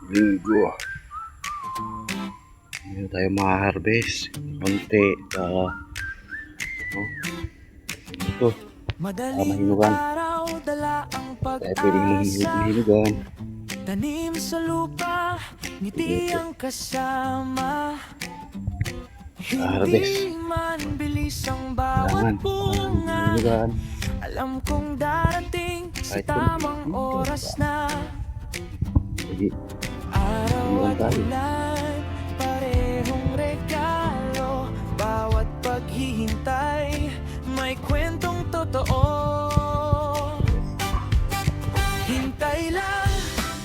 Linggo. Hindi tayo ma-harvest. Konti. Oh, ito. Mahinugan. Tayo pwedeng mahinugan. Tanim sa lupa, ngiti ang kasama. Hindi man bilis ang bawat bunga, alam kong darating sa tamang oras na. Araw at ulan, parehong regalo. Bawat paghihintay, may kwentong totoo. Hintay lang,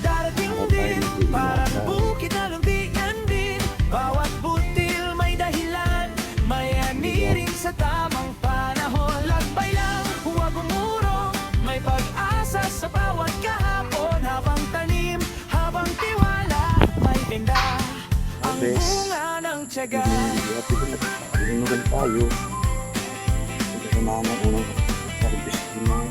darating din. Parang bukid na lumpian din. Bawat butil may dahilan, may aniring sa tamang panahon. Lagbay lang, huwag umurong, may pag-asa sa bawat kahapon. Habang tanim, habang tiwala, may tinda ang bunga ng tiyaga. Hinugan tayo. Ito sa mga unang harvest naman.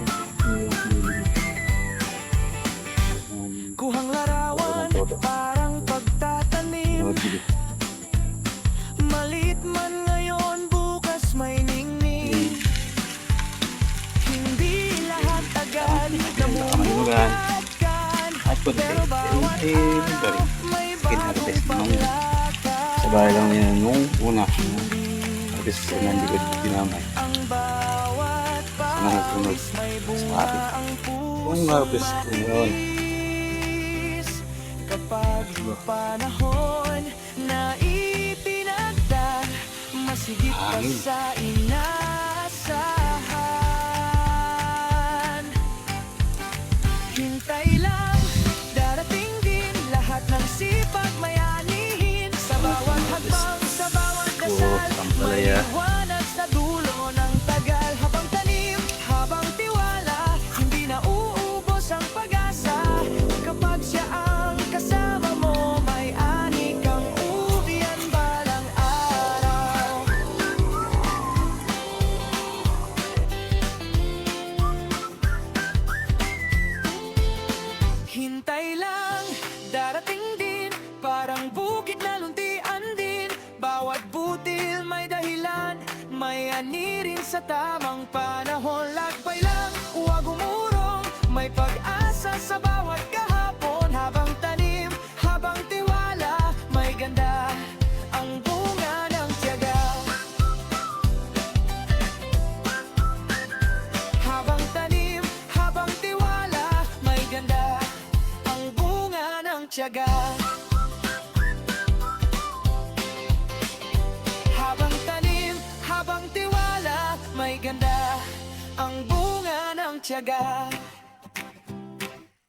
Kuhang larawan, parang pagtatanim. Malit man ngayon, bukas may ningning. Hindi lahat agad namumulakan, pero bawat araw may bagong paglakad. Sabay lang yan nung una. Harvest ko na hindi ko dinamay. Ang bawat pawis may bunga ang Kung harvest ko ngayon. Kapag panahon na itinagda, masigit pa sa inaasahan. Hintay lang, darating din. Lahat ng sipag may anihin. Sa bawat hakbang, sa bawat dasal, may liwanag sa dulo ng tagal. Habang tanim, habang tiwala, hindi na uubos ang pag-asa. Kapag siya ang kasama mo, may ani kang ubiyan balang araw. Hintay lang, darating din. Parang bukid na luntian din. Bawat butil may dahilan, may anirin sa tamang panahon. Lagbay lang, huwag umurong, may pag-asa sa bawat kahapon. Habang tanim, habang tiwala, may ganda ang bunga ng tiyaga. Habang tanim, habang tiwala, may ganda ang bunga ng tiyaga. Habang tanim, habang tiwala, may ganda ang bunga ng tiyaga.